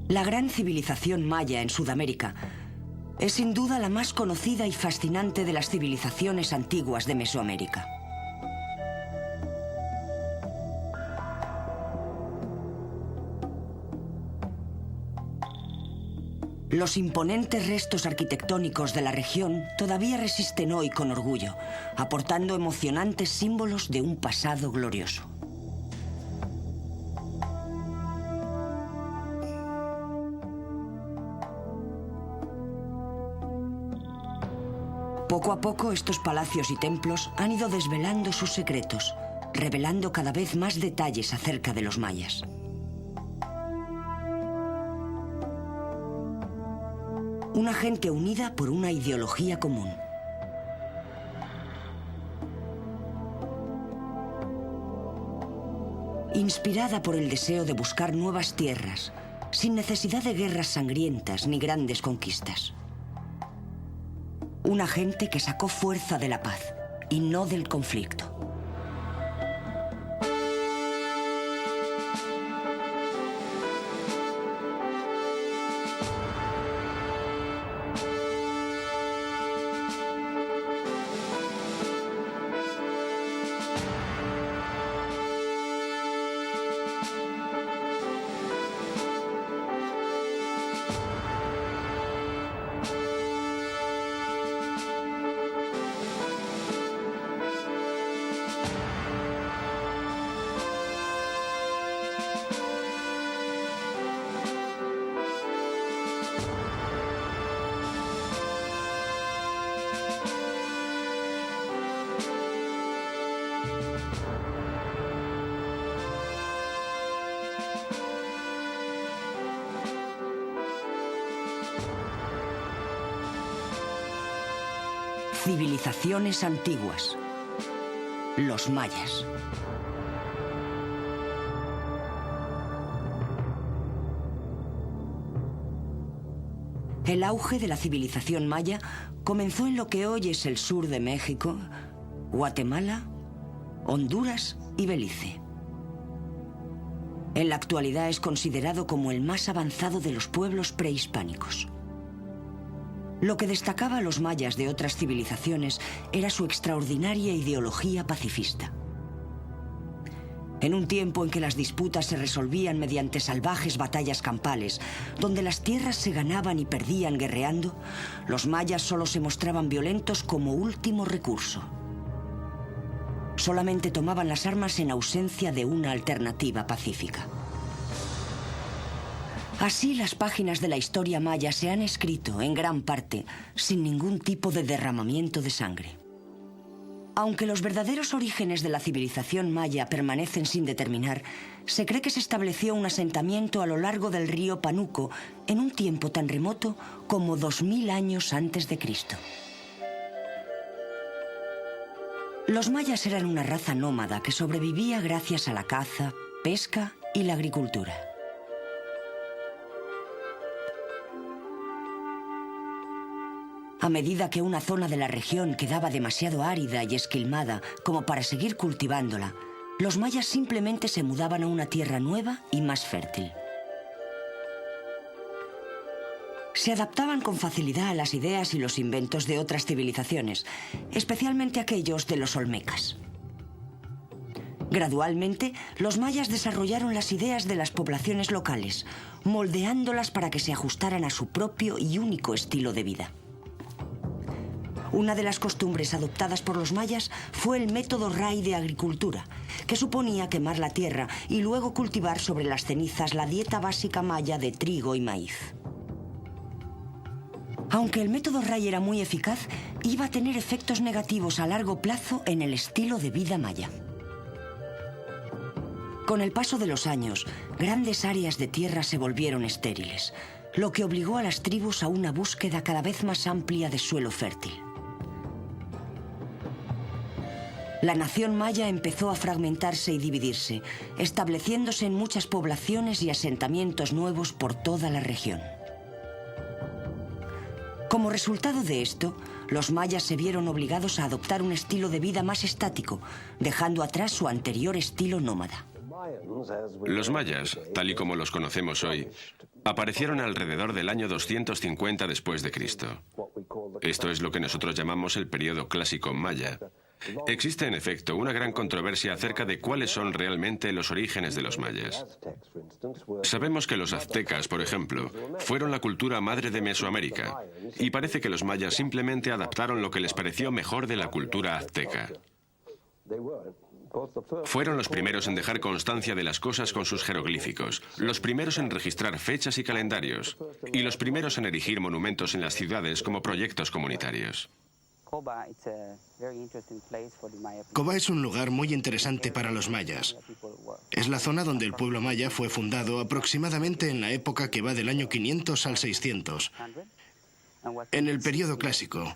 La gran civilización maya en Sudamérica es sin duda la más conocida y fascinante de las civilizaciones antiguas de Mesoamérica. Los imponentes restos arquitectónicos de la región todavía resisten hoy con orgullo, aportando emocionantes símbolos de un pasado glorioso. Poco a poco, estos palacios y templos han ido desvelando sus secretos, revelando cada vez más detalles acerca de los mayas. Una gente unida por una ideología común. Inspirada por el deseo de buscar nuevas tierras, sin necesidad de guerras sangrientas ni grandes conquistas. Una gente que sacó fuerza de la paz y no del conflicto. Civilizaciones antiguas. Los mayas. El auge de la civilización maya comenzó en lo que hoy es el sur de México, Guatemala, Honduras y Belice. En la actualidad es considerado como el más avanzado de los pueblos prehispánicos. Lo que destacaba a los mayas de otras civilizaciones era su extraordinaria ideología pacifista. En un tiempo en que las disputas se resolvían mediante salvajes batallas campales, donde las tierras se ganaban y perdían guerreando, los mayas solo se mostraban violentos como último recurso. Solamente tomaban las armas en ausencia de una alternativa pacífica. Así, las páginas de la historia maya se han escrito, en gran parte, sin ningún tipo de derramamiento de sangre. Aunque los verdaderos orígenes de la civilización maya permanecen sin determinar, se cree que se estableció un asentamiento a lo largo del río Panuco en un tiempo tan remoto como 2000 años antes de Cristo. Los mayas eran una raza nómada que sobrevivía gracias a la caza, pesca y la agricultura. A medida que una zona de la región quedaba demasiado árida y esquilmada como para seguir cultivándola, los mayas simplemente se mudaban a una tierra nueva y más fértil. Se adaptaban con facilidad a las ideas y los inventos de otras civilizaciones, especialmente aquellos de los olmecas. Gradualmente, los mayas desarrollaron las ideas de las poblaciones locales, moldeándolas para que se ajustaran a su propio y único estilo de vida. Una de las costumbres adoptadas por los mayas fue el método Ray de agricultura, que suponía quemar la tierra y luego cultivar sobre las cenizas la dieta básica maya de trigo y maíz. Aunque el método Ray era muy eficaz, iba a tener efectos negativos a largo plazo en el estilo de vida maya. Con el paso de los años, grandes áreas de tierra se volvieron estériles, lo que obligó a las tribus a una búsqueda cada vez más amplia de suelo fértil. La nación maya empezó a fragmentarse y dividirse, estableciéndose en muchas poblaciones y asentamientos nuevos por toda la región. Como resultado de esto, los mayas se vieron obligados a adoptar un estilo de vida más estático, dejando atrás su anterior estilo nómada. Los mayas, tal y como los conocemos hoy, aparecieron alrededor del año 250 después de Cristo. Esto es lo que nosotros llamamos el período clásico maya. Existe, en efecto, una gran controversia acerca de cuáles son realmente los orígenes de los mayas. Sabemos que los aztecas, por ejemplo, fueron la cultura madre de Mesoamérica, y parece que los mayas simplemente adaptaron lo que les pareció mejor de la cultura azteca. Fueron los primeros en dejar constancia de las cosas con sus jeroglíficos, los primeros en registrar fechas y calendarios, y los primeros en erigir monumentos en las ciudades como proyectos comunitarios. Cobá es un lugar muy interesante para los mayas. Es la zona donde el pueblo maya fue fundado aproximadamente en la época que va del año 500 al 600, en el período clásico.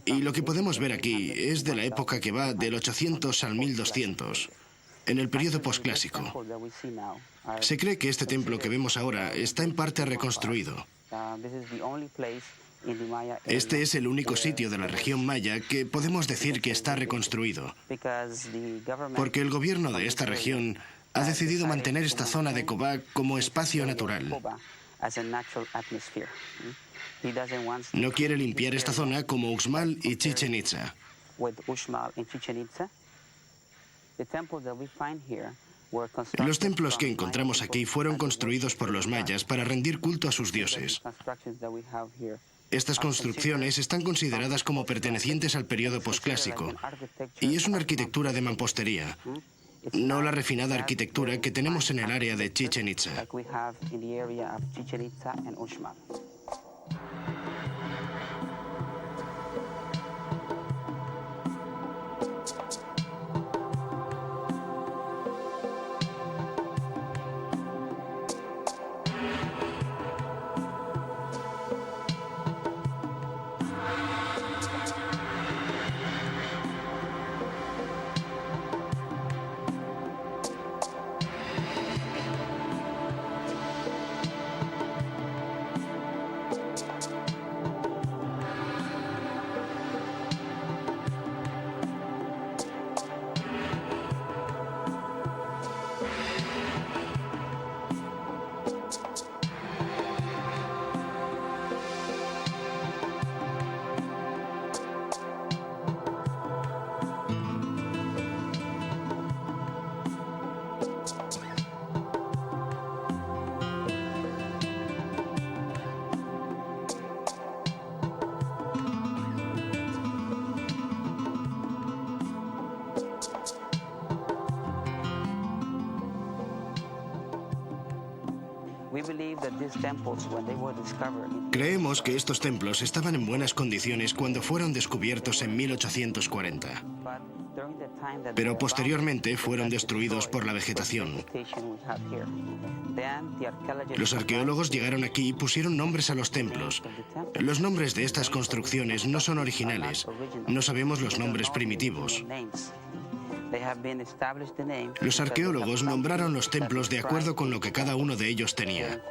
Y lo que podemos ver aquí es de la época que va del 800 al 1200, en el período posclásico. Se cree que este templo que vemos ahora está en parte reconstruido. Este es el único sitio de la región maya que podemos decir que está reconstruido, porque el gobierno de esta región ha decidido mantener esta zona de Cobá como espacio natural. No quiere limpiar esta zona como Uxmal y Chichen Itza. Los templos que encontramos aquí fueron construidos por los mayas para rendir culto a sus dioses. Estas construcciones están consideradas como pertenecientes al periodo posclásico y es una arquitectura de mampostería, no la refinada arquitectura que tenemos en el área de Chichen Itza. Creemos que estos templos estaban en buenas condiciones cuando fueron descubiertos en 1840, pero posteriormente fueron destruidos por la vegetación. Los arqueólogos llegaron aquí y pusieron nombres a los templos. Los nombres de estas construcciones no son originales. No sabemos los nombres primitivos. Los arqueólogos nombraron los templos de acuerdo con lo que cada uno de ellos tenía.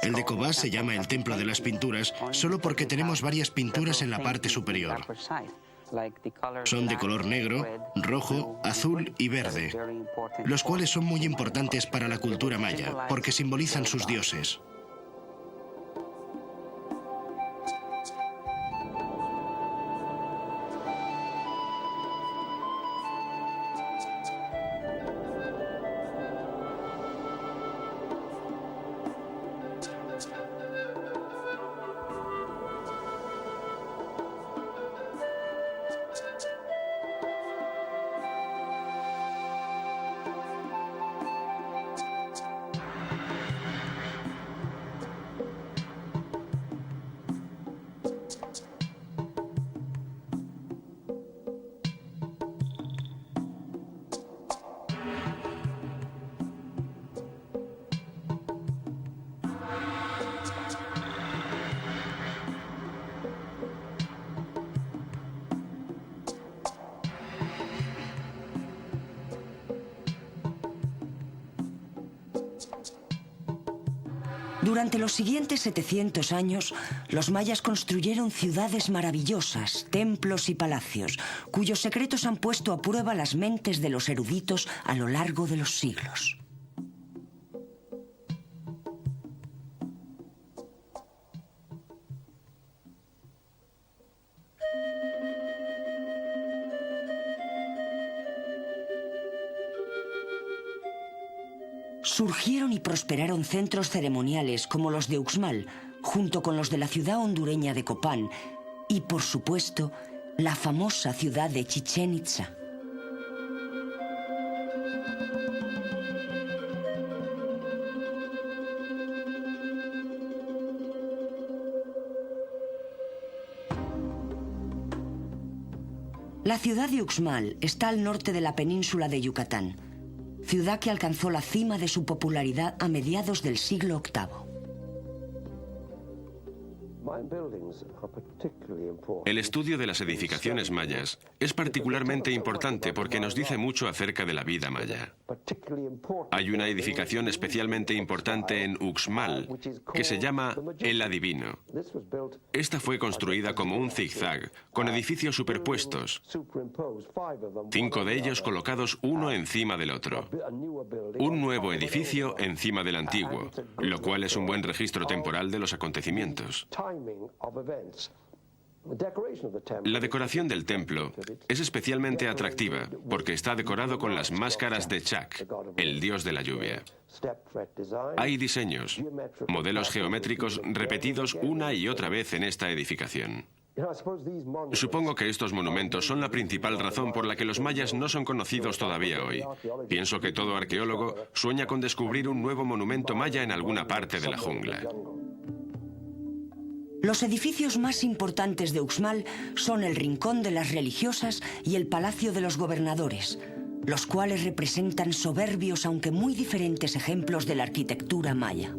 El de Cobá se llama el Templo de las Pinturas solo porque tenemos varias pinturas en la parte superior. Son de color negro, rojo, azul y verde, los cuales son muy importantes para la cultura maya porque simbolizan sus dioses. Durante los siguientes 700 años, los mayas construyeron ciudades maravillosas, templos y palacios, cuyos secretos han puesto a prueba las mentes de los eruditos a lo largo de los siglos. Surgieron y prosperaron centros ceremoniales como los de Uxmal, junto con los de la ciudad hondureña de Copán y, por supuesto, la famosa ciudad de Chichén Itzá. La ciudad de Uxmal está al norte de la península de Yucatán, ciudad que alcanzó la cima de su popularidad a mediados del siglo VIII. El estudio de las edificaciones mayas es particularmente importante porque nos dice mucho acerca de la vida maya. Hay una edificación especialmente importante en Uxmal que se llama El Adivino. Esta fue construida como un zigzag, con edificios superpuestos, 5 de ellos colocados uno encima del otro. Un nuevo edificio encima del antiguo, lo cual es un buen registro temporal de los acontecimientos. La decoración del templo es especialmente atractiva porque está decorado con las máscaras de Chak, el dios de la lluvia. Hay diseños, modelos geométricos repetidos una y otra vez en esta edificación. Supongo que estos monumentos son la principal razón por la que los mayas no son conocidos todavía hoy. Pienso que todo arqueólogo sueña con descubrir un nuevo monumento maya en alguna parte de la jungla. Los edificios más importantes de Uxmal son el Rincón de las Religiosas y el Palacio de los Gobernadores, los cuales representan soberbios aunque muy diferentes ejemplos de la arquitectura maya.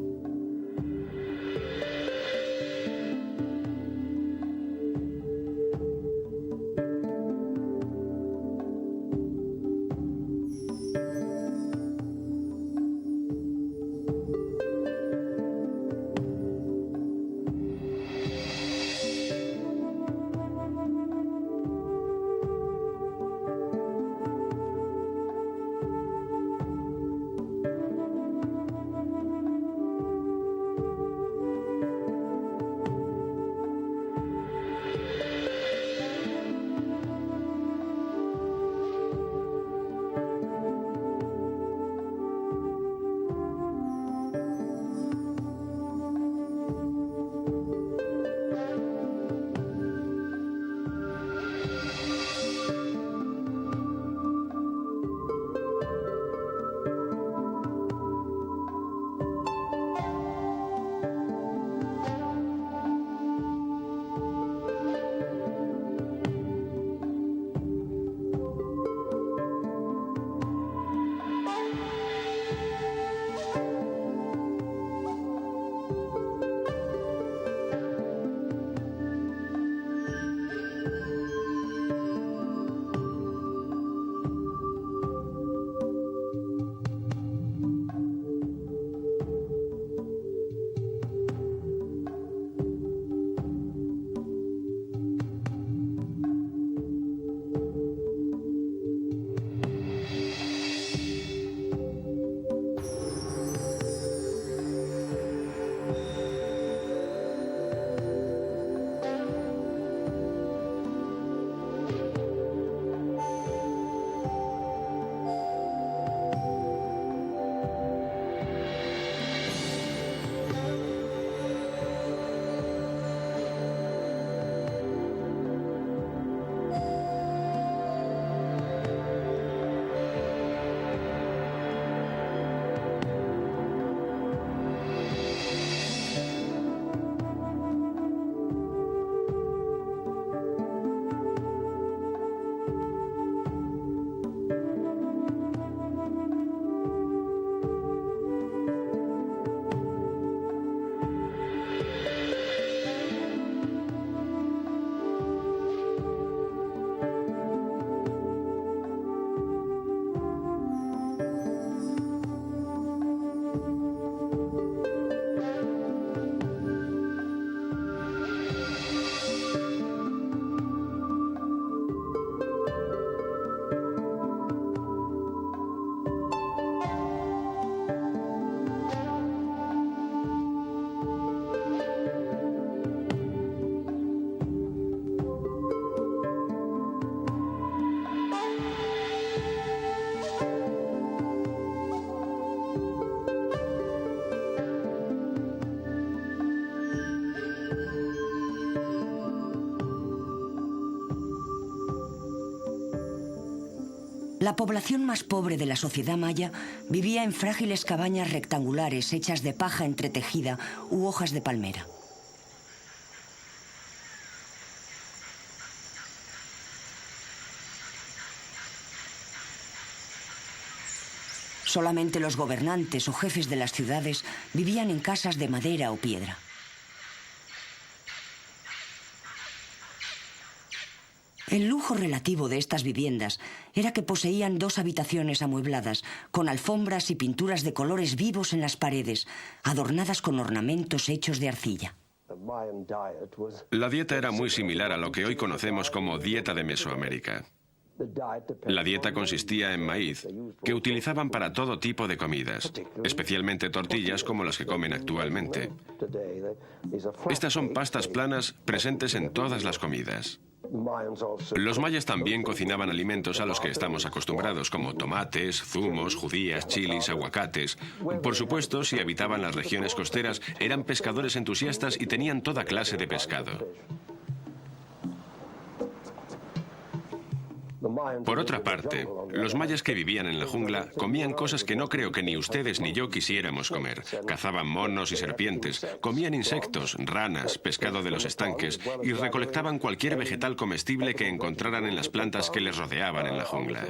La población más pobre de la sociedad maya vivía en frágiles cabañas rectangulares hechas de paja entretejida u hojas de palmera. Solamente los gobernantes o jefes de las ciudades vivían en casas de madera o piedra. El lujo relativo de estas viviendas era que poseían 2 habitaciones amuebladas, con alfombras y pinturas de colores vivos en las paredes, adornadas con ornamentos hechos de arcilla. La dieta era muy similar a lo que hoy conocemos como dieta de Mesoamérica. La dieta consistía en maíz, que utilizaban para todo tipo de comidas, especialmente tortillas como las que comen actualmente. Estas son pastas planas presentes en todas las comidas. Los mayas también cocinaban alimentos a los que estamos acostumbrados, como tomates, zumos, judías, chilis, aguacates. Por supuesto, si habitaban las regiones costeras, eran pescadores entusiastas y tenían toda clase de pescado. Por otra parte, los mayas que vivían en la jungla comían cosas que no creo que ni ustedes ni yo quisiéramos comer. Cazaban monos y serpientes, comían insectos, ranas, pescado de los estanques y recolectaban cualquier vegetal comestible que encontraran en las plantas que les rodeaban en la jungla.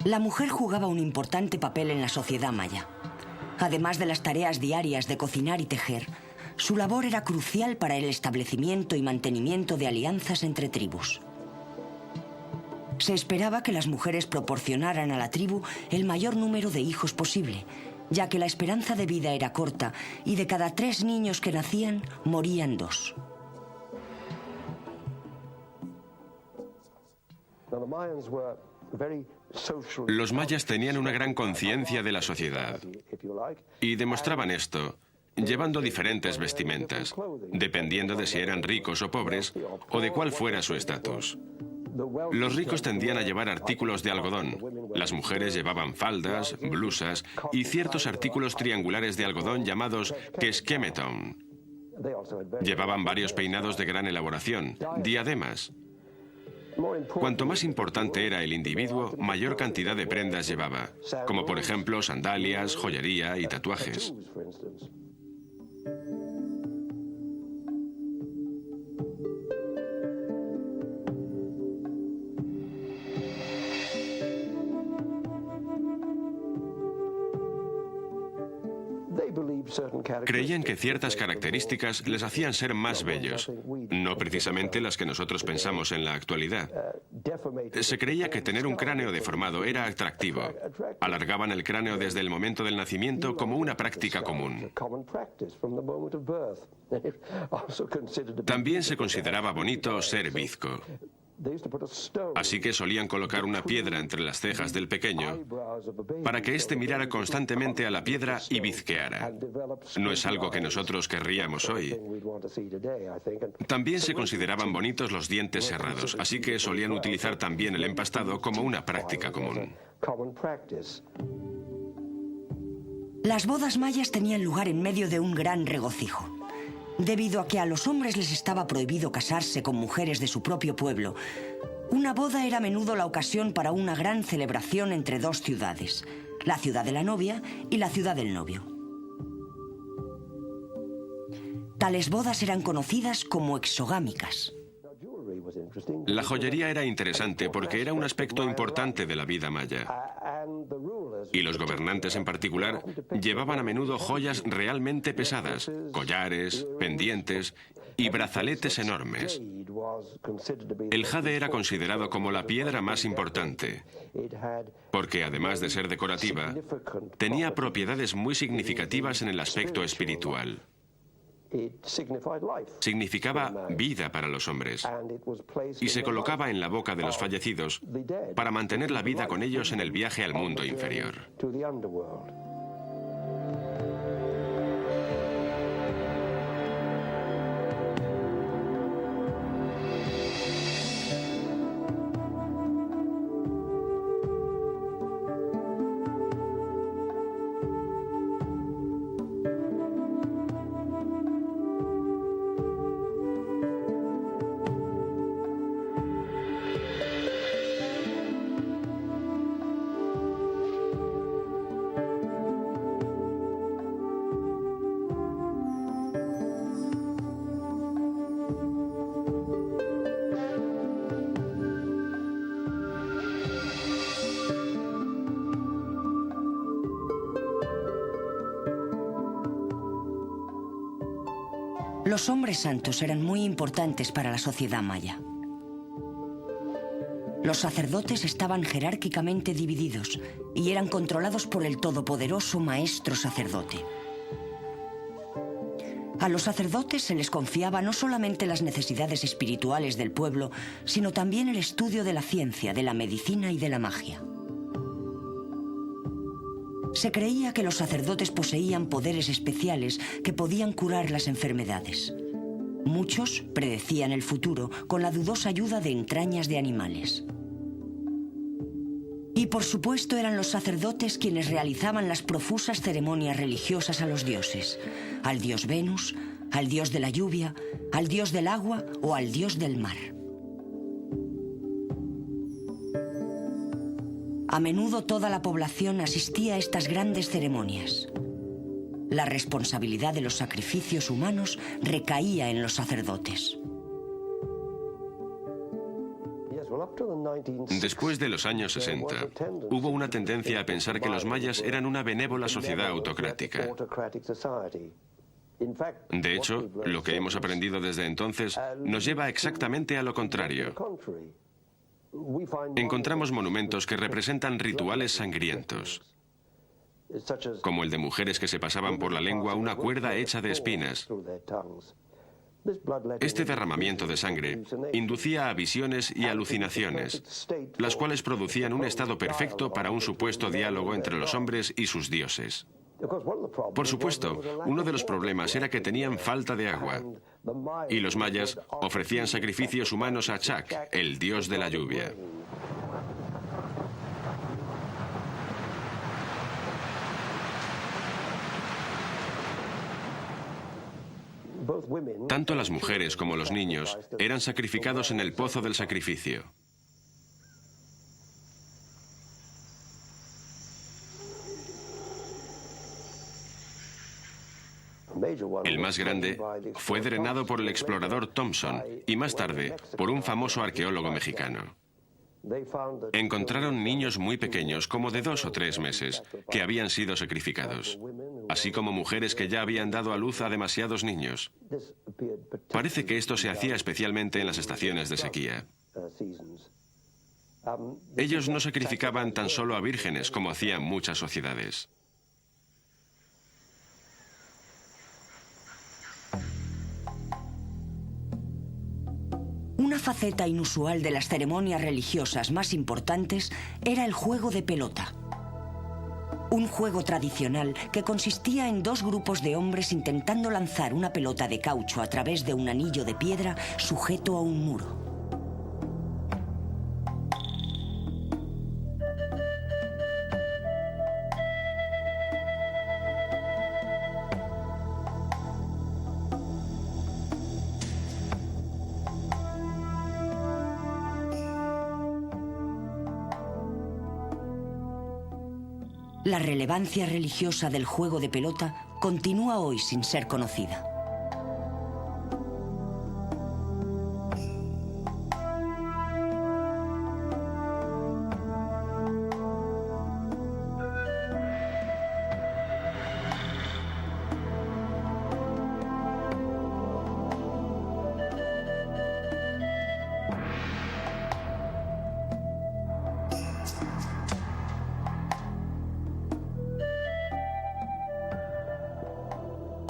La mujer jugaba un importante papel en la sociedad maya. Además de las tareas diarias de cocinar y tejer, su labor era crucial para el establecimiento y mantenimiento de alianzas entre tribus. Se esperaba que las mujeres proporcionaran a la tribu el mayor número de hijos posible, ya que la esperanza de vida era corta y de cada 3 niños que nacían, morían 2. Los mayas tenían una gran conciencia de la sociedad y demostraban esto llevando diferentes vestimentas, dependiendo de si eran ricos o pobres o de cuál fuera su estatus. Los ricos tendían a llevar artículos de algodón, las mujeres llevaban faldas, blusas y ciertos artículos triangulares de algodón llamados quesquemetón. Llevaban varios peinados de gran elaboración, diademas. Cuanto más importante era el individuo, mayor cantidad de prendas llevaba, como por ejemplo sandalias, joyería y tatuajes. Creían que ciertas características les hacían ser más bellos, no precisamente las que nosotros pensamos en la actualidad. Se creía que tener un cráneo deformado era atractivo. Alargaban el cráneo desde el momento del nacimiento como una práctica común. También se consideraba bonito ser bizco. Así que solían colocar una piedra entre las cejas del pequeño para que éste mirara constantemente a la piedra y bizqueara. No es algo que nosotros querríamos hoy. También se consideraban bonitos los dientes cerrados, así que solían utilizar también el empastado como una práctica común. Las bodas mayas tenían lugar en medio de un gran regocijo. Debido a que a los hombres les estaba prohibido casarse con mujeres de su propio pueblo, una boda era a menudo la ocasión para una gran celebración entre 2 ciudades, la ciudad de la novia y la ciudad del novio. Tales bodas eran conocidas como exogámicas. La joyería era interesante porque era un aspecto importante de la vida maya. Y los gobernantes en particular llevaban a menudo joyas realmente pesadas, collares, pendientes y brazaletes enormes. El jade era considerado como la piedra más importante, porque además de ser decorativa, tenía propiedades muy significativas en el aspecto espiritual. Significaba vida para los hombres y se colocaba en la boca de los fallecidos para mantener la vida con ellos en el viaje al mundo inferior. Los hombres santos eran muy importantes para la sociedad maya. Los sacerdotes estaban jerárquicamente divididos y eran controlados por el todopoderoso maestro sacerdote. A los sacerdotes se les confiaba no solamente las necesidades espirituales del pueblo, sino también el estudio de la ciencia, de la medicina y de la magia. Se creía que los sacerdotes poseían poderes especiales que podían curar las enfermedades. Muchos predecían el futuro con la dudosa ayuda de entrañas de animales. Y por supuesto eran los sacerdotes quienes realizaban las profusas ceremonias religiosas a los dioses, al dios Venus, al dios de la lluvia, al dios del agua o al dios del mar. A menudo toda la población asistía a estas grandes ceremonias. La responsabilidad de los sacrificios humanos recaía en los sacerdotes. Después de los años 60, hubo una tendencia a pensar que los mayas eran una benévola sociedad autocrática. De hecho, lo que hemos aprendido desde entonces nos lleva exactamente a lo contrario. Encontramos monumentos que representan rituales sangrientos, como el de mujeres que se pasaban por la lengua una cuerda hecha de espinas. Este derramamiento de sangre inducía a visiones y alucinaciones, las cuales producían un estado perfecto para un supuesto diálogo entre los hombres y sus dioses. Por supuesto, uno de los problemas era que tenían falta de agua, y los mayas ofrecían sacrificios humanos a Chak, el dios de la lluvia. Tanto las mujeres como los niños eran sacrificados en el pozo del sacrificio. El más grande fue drenado por el explorador Thompson y más tarde por un famoso arqueólogo mexicano. Encontraron niños muy pequeños, como de 2 o 3 meses, que habían sido sacrificados, así como mujeres que ya habían dado a luz a demasiados niños. Parece que esto se hacía especialmente en las estaciones de sequía. Ellos no sacrificaban tan solo a vírgenes como hacían muchas sociedades. Una faceta inusual de las ceremonias religiosas más importantes era el juego de pelota. Un juego tradicional que consistía en 2 grupos de hombres intentando lanzar una pelota de caucho a través de un anillo de piedra sujeto a un muro. La relevancia religiosa del juego de pelota continúa hoy sin ser conocida.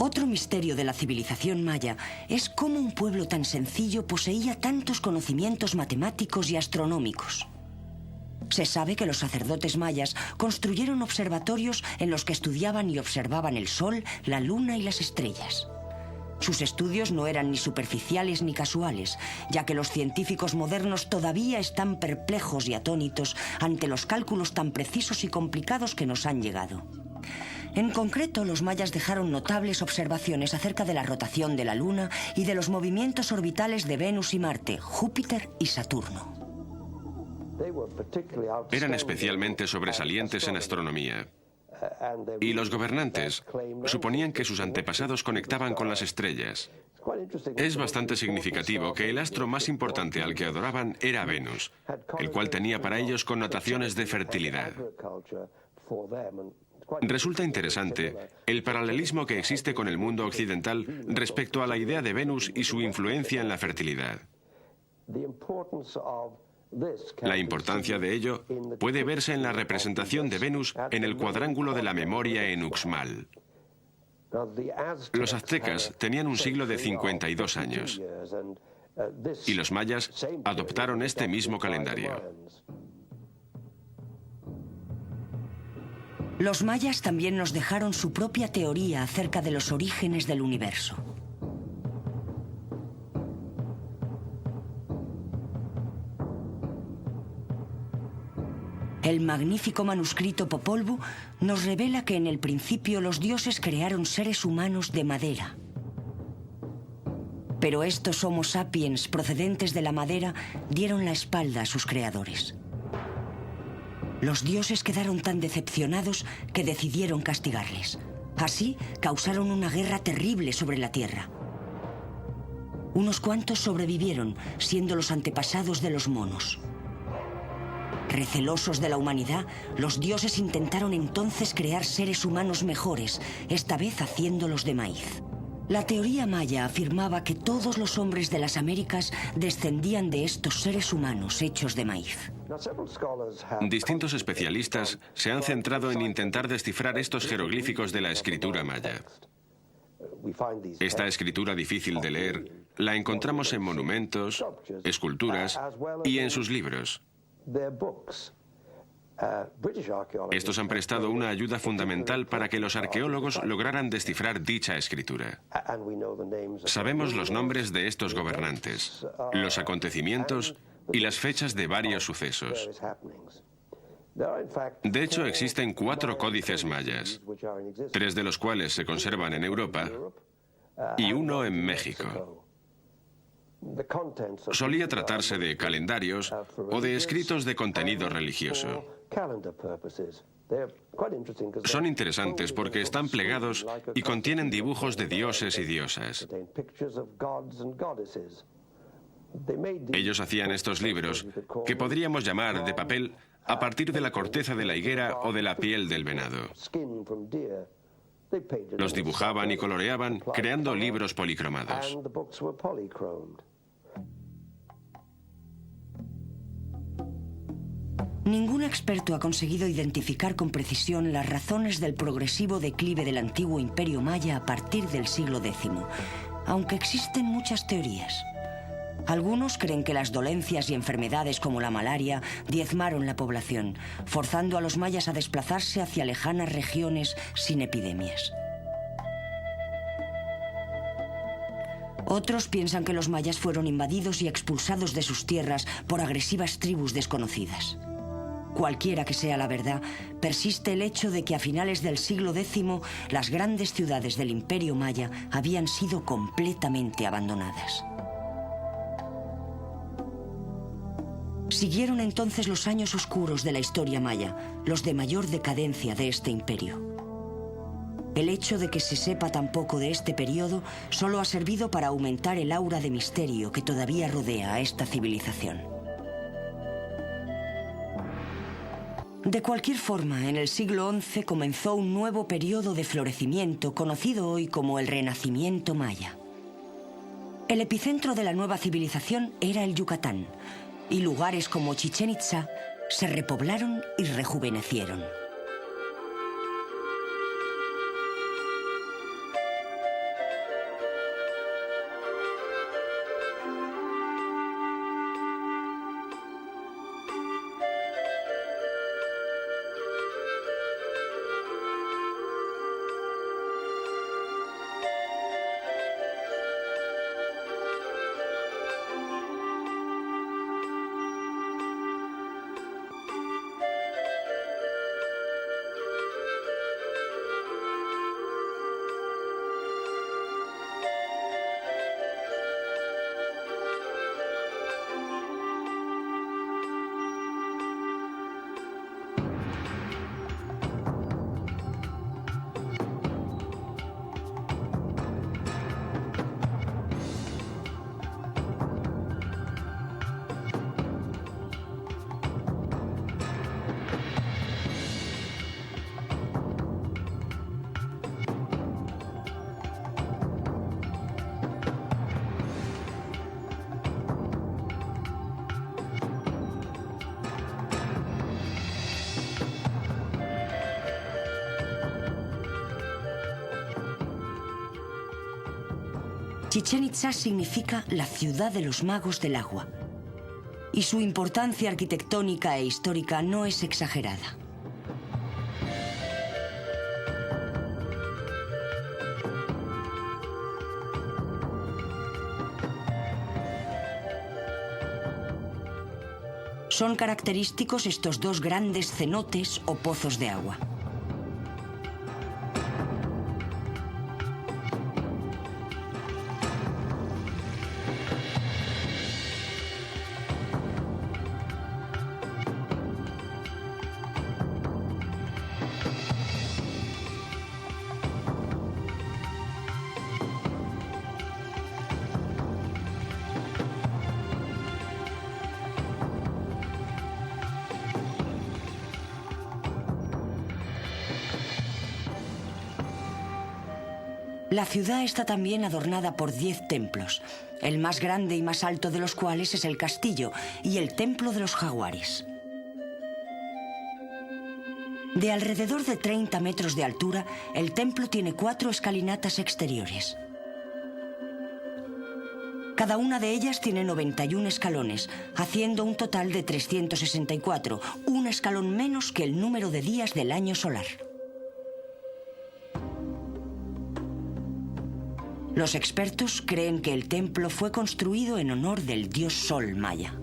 Otro misterio de la civilización maya es cómo un pueblo tan sencillo poseía tantos conocimientos matemáticos y astronómicos. Se sabe que los sacerdotes mayas construyeron observatorios en los que estudiaban y observaban el sol, la luna y las estrellas. Sus estudios no eran ni superficiales ni casuales, ya que los científicos modernos todavía están perplejos y atónitos ante los cálculos tan precisos y complicados que nos han llegado. En concreto, los mayas dejaron notables observaciones acerca de la rotación de la Luna y de los movimientos orbitales de Venus y Marte, Júpiter y Saturno. Eran especialmente sobresalientes en astronomía. Y los gobernantes suponían que sus antepasados conectaban con las estrellas. Es bastante significativo que el astro más importante al que adoraban era Venus, el cual tenía para ellos connotaciones de fertilidad. Resulta interesante el paralelismo que existe con el mundo occidental respecto a la idea de Venus y su influencia en la fertilidad. La importancia de ello puede verse en la representación de Venus en el cuadrángulo de la memoria en Uxmal. Los aztecas tenían un siglo de 52 años y los mayas adoptaron este mismo calendario. Los mayas también nos dejaron su propia teoría acerca de los orígenes del universo. El magnífico manuscrito Popol Vuh nos revela que en el principio los dioses crearon seres humanos de madera. Pero estos Homo sapiens procedentes de la madera dieron la espalda a sus creadores. Los dioses quedaron tan decepcionados que decidieron castigarles. Así, causaron una guerra terrible sobre la tierra. Unos cuantos sobrevivieron, siendo los antepasados de los monos. Recelosos de la humanidad, los dioses intentaron entonces crear seres humanos mejores, esta vez haciéndolos de maíz. La teoría maya afirmaba que todos los hombres de las Américas descendían de estos seres humanos hechos de maíz. Distintos especialistas se han centrado en intentar descifrar estos jeroglíficos de la escritura maya. Esta escritura difícil de leer la encontramos en monumentos, esculturas y en sus libros. Estos han prestado una ayuda fundamental para que los arqueólogos lograran descifrar dicha escritura. Sabemos los nombres de estos gobernantes, los acontecimientos y las fechas de varios sucesos. De hecho, existen 4 códices mayas, 3 de los cuales se conservan en Europa y 1 en México. Solía tratarse de calendarios o de escritos de contenido religioso. Son interesantes porque están plegados y contienen dibujos de dioses y diosas. Ellos hacían estos libros, que podríamos llamar de papel, a partir de la corteza de la higuera o de la piel del venado. Los dibujaban y coloreaban, creando libros policromados. Ningún experto ha conseguido identificar con precisión las razones del progresivo declive del antiguo imperio maya a partir del siglo X, aunque existen muchas teorías. Algunos creen que las dolencias y enfermedades como la malaria diezmaron la población, forzando a los mayas a desplazarse hacia lejanas regiones sin epidemias. Otros piensan que los mayas fueron invadidos y expulsados de sus tierras por agresivas tribus desconocidas. Cualquiera que sea la verdad, persiste el hecho de que a finales del siglo X las grandes ciudades del Imperio Maya habían sido completamente abandonadas. Siguieron entonces los años oscuros de la historia maya, los de mayor decadencia de este imperio. El hecho de que se sepa tan poco de este periodo solo ha servido para aumentar el aura de misterio que todavía rodea a esta civilización. De cualquier forma, en el siglo XI comenzó un nuevo periodo de florecimiento conocido hoy como el Renacimiento Maya. El epicentro de la nueva civilización era el Yucatán, y lugares como Chichén Itzá se repoblaron y rejuvenecieron. Chichén Itzá significa la ciudad de los magos del agua, y su importancia arquitectónica e histórica no es exagerada. Son característicos estos dos grandes cenotes o pozos de agua. La ciudad está también adornada por 10 templos, el más grande y más alto de los cuales es el castillo y el templo de los jaguares. De alrededor de 30 metros de altura, el templo tiene 4 escalinatas exteriores. Cada una de ellas tiene 91 escalones, haciendo un total de 364, un escalón menos que el número de días del año solar. Los expertos creen que el templo fue construido en honor del dios Sol maya.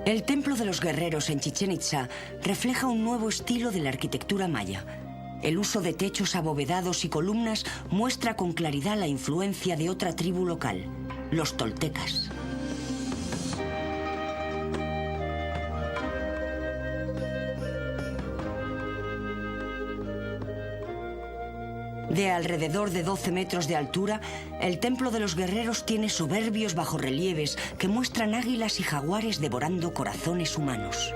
El Templo de los Guerreros en Chichén Itzá refleja un nuevo estilo de la arquitectura maya. El uso de techos abovedados y columnas muestra con claridad la influencia de otra tribu local, los toltecas. De alrededor de 12 metros de altura, el Templo de los Guerreros tiene soberbios bajorrelieves que muestran águilas y jaguares devorando corazones humanos.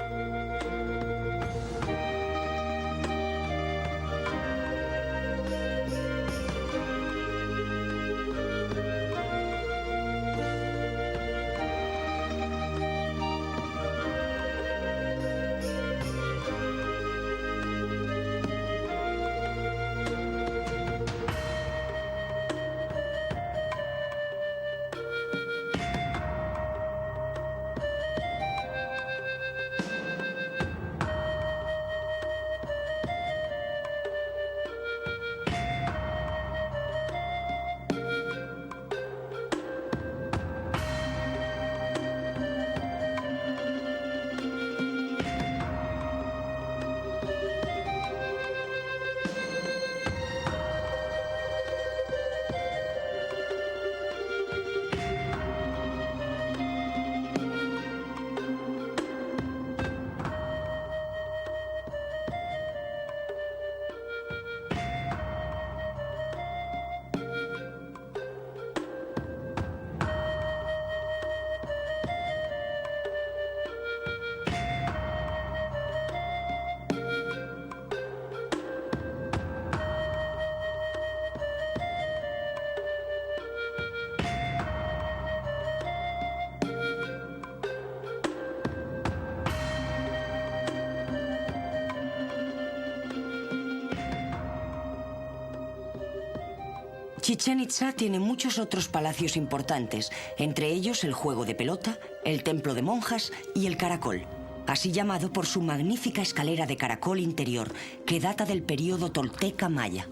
Chichén Itzá tiene muchos otros palacios importantes, entre ellos el juego de pelota, el templo de monjas y el caracol, así llamado por su magnífica escalera de caracol interior que data del período tolteca maya.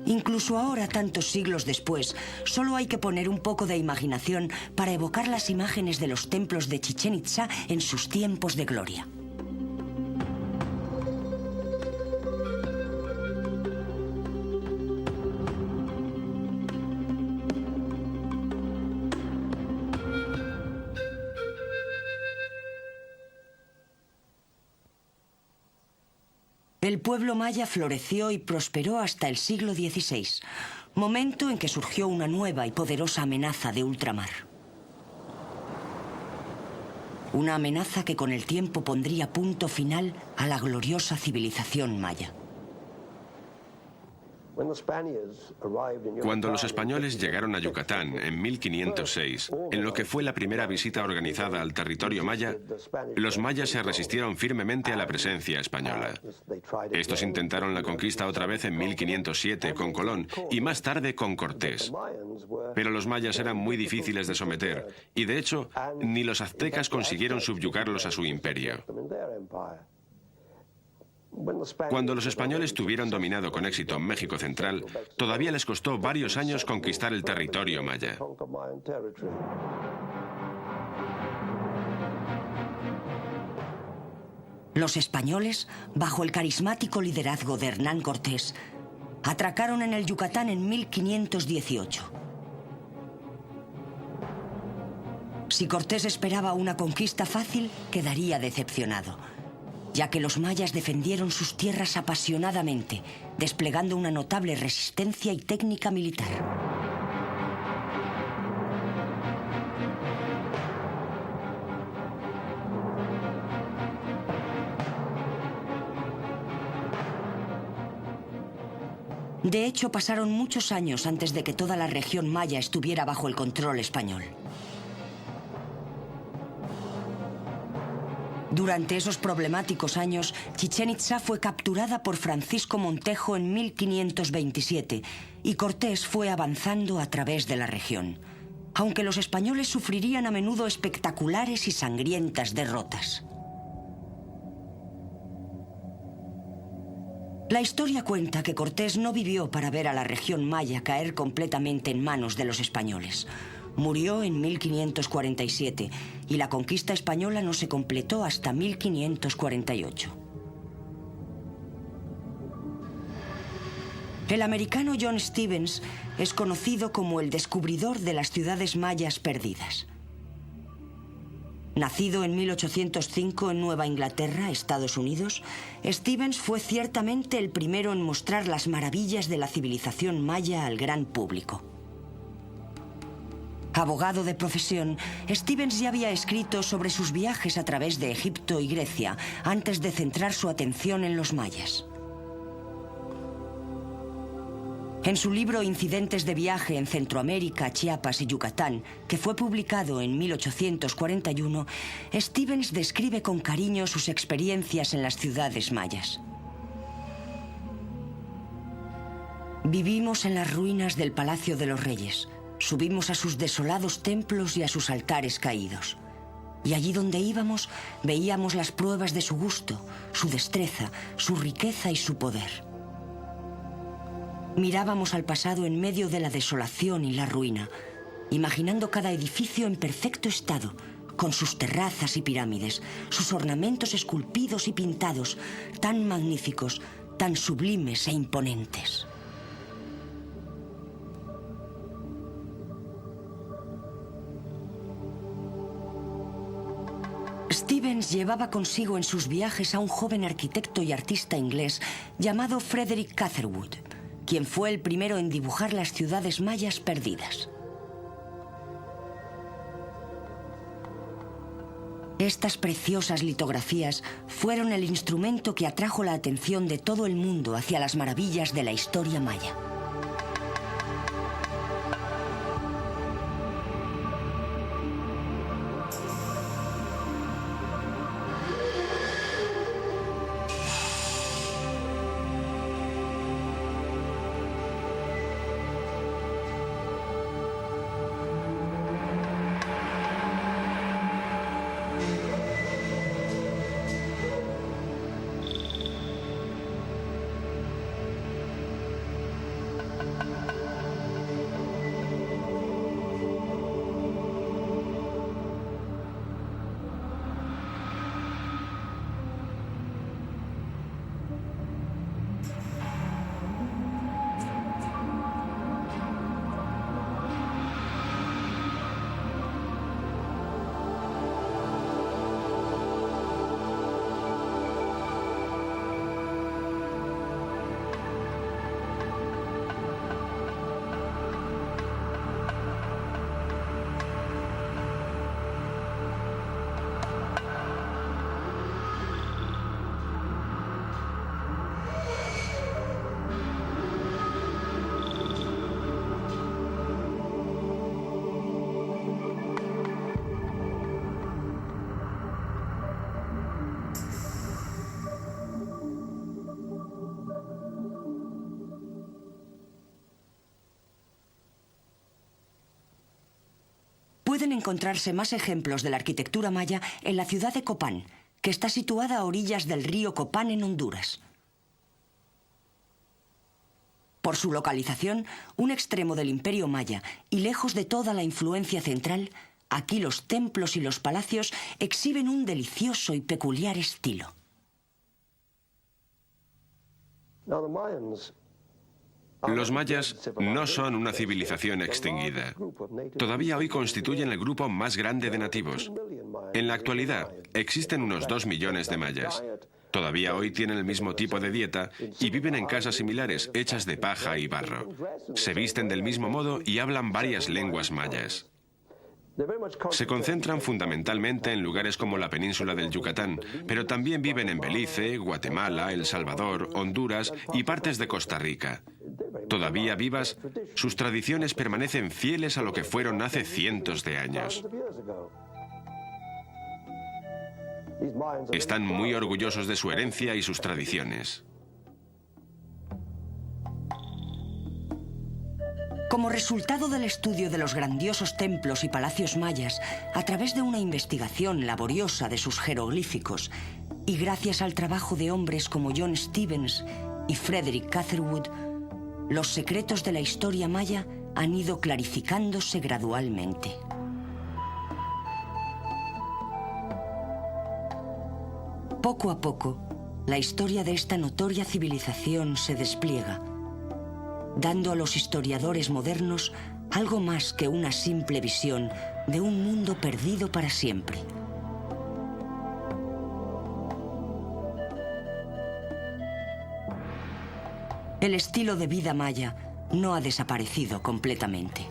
Incluso ahora, tantos siglos después, solo hay que poner un poco de imaginación para evocar las imágenes de los templos de Chichén Itzá en sus tiempos de gloria. El pueblo maya floreció y prosperó hasta el siglo XVI, momento en que surgió una nueva y poderosa amenaza de ultramar. Una amenaza que con el tiempo pondría punto final a la gloriosa civilización maya. Cuando los españoles llegaron a Yucatán en 1506, en lo que fue la primera visita organizada al territorio maya, los mayas se resistieron firmemente a la presencia española. Estos intentaron la conquista otra vez en 1507 con Colón y más tarde con Cortés. Pero los mayas eran muy difíciles de someter y, de hecho, ni los aztecas consiguieron subyugarlos a su imperio. Cuando los españoles tuvieron dominado con éxito México Central, todavía les costó varios años conquistar el territorio maya. Los españoles, bajo el carismático liderazgo de Hernán Cortés, atracaron en el Yucatán en 1518. Si Cortés esperaba una conquista fácil, quedaría decepcionado, ya que los mayas defendieron sus tierras apasionadamente, desplegando una notable resistencia y técnica militar. De hecho, pasaron muchos años antes de que toda la región maya estuviera bajo el control español. Durante esos problemáticos años, Chichén Itzá fue capturada por Francisco Montejo en 1527 y Cortés fue avanzando a través de la región, aunque los españoles sufrirían a menudo espectaculares y sangrientas derrotas. La historia cuenta que Cortés no vivió para ver a la región maya caer completamente en manos de los españoles. Murió en 1547 y la conquista española no se completó hasta 1548. El americano John Stevens es conocido como el descubridor de las ciudades mayas perdidas. Nacido en 1805 en Nueva Inglaterra, Estados Unidos, Stevens fue ciertamente el primero en mostrar las maravillas de la civilización maya al gran público. Abogado de profesión, Stevens ya había escrito sobre sus viajes a través de Egipto y Grecia antes de centrar su atención en los mayas. En su libro Incidentes de viaje en Centroamérica, Chiapas y Yucatán, que fue publicado en 1841, Stevens describe con cariño sus experiencias en las ciudades mayas. Vivimos en las ruinas del Palacio de los Reyes. Subimos a sus desolados templos y a sus altares caídos. Y allí donde íbamos, veíamos las pruebas de su gusto, su destreza, su riqueza y su poder. Mirábamos al pasado en medio de la desolación y la ruina, imaginando cada edificio en perfecto estado, con sus terrazas y pirámides, sus ornamentos esculpidos y pintados, tan magníficos, tan sublimes e imponentes. Stevens llevaba consigo en sus viajes a un joven arquitecto y artista inglés llamado Frederick Catherwood, quien fue el primero en dibujar las ciudades mayas perdidas. Estas preciosas litografías fueron el instrumento que atrajo la atención de todo el mundo hacia las maravillas de la historia maya. pueden encontrarse más ejemplos de la arquitectura maya en la ciudad de Copán, que está situada a orillas del río Copán en Honduras. Por su localización, un extremo del imperio maya y lejos de toda la influencia central, aquí los templos y los palacios exhiben un delicioso y peculiar estilo. Los mayas no son una civilización extinguida. Todavía hoy constituyen el grupo más grande de nativos. En la actualidad, existen unos 2 millones de mayas. Todavía hoy tienen el mismo tipo de dieta y viven en casas similares hechas de paja y barro. Se visten del mismo modo y hablan varias lenguas mayas. Se concentran fundamentalmente en lugares como la península del Yucatán, pero también viven en Belice, Guatemala, El Salvador, Honduras y partes de Costa Rica. Todavía vivas, sus tradiciones permanecen fieles a lo que fueron hace cientos de años. Están muy orgullosos de su herencia y sus tradiciones. Como resultado del estudio de los grandiosos templos y palacios mayas, a través de una investigación laboriosa de sus jeroglíficos, y gracias al trabajo de hombres como John Stevens y Frederick Catherwood, los secretos de la historia maya han ido clarificándose gradualmente. Poco a poco, la historia de esta notoria civilización se despliega, dando a los historiadores modernos algo más que una simple visión de un mundo perdido para siempre. El estilo de vida maya no ha desaparecido completamente.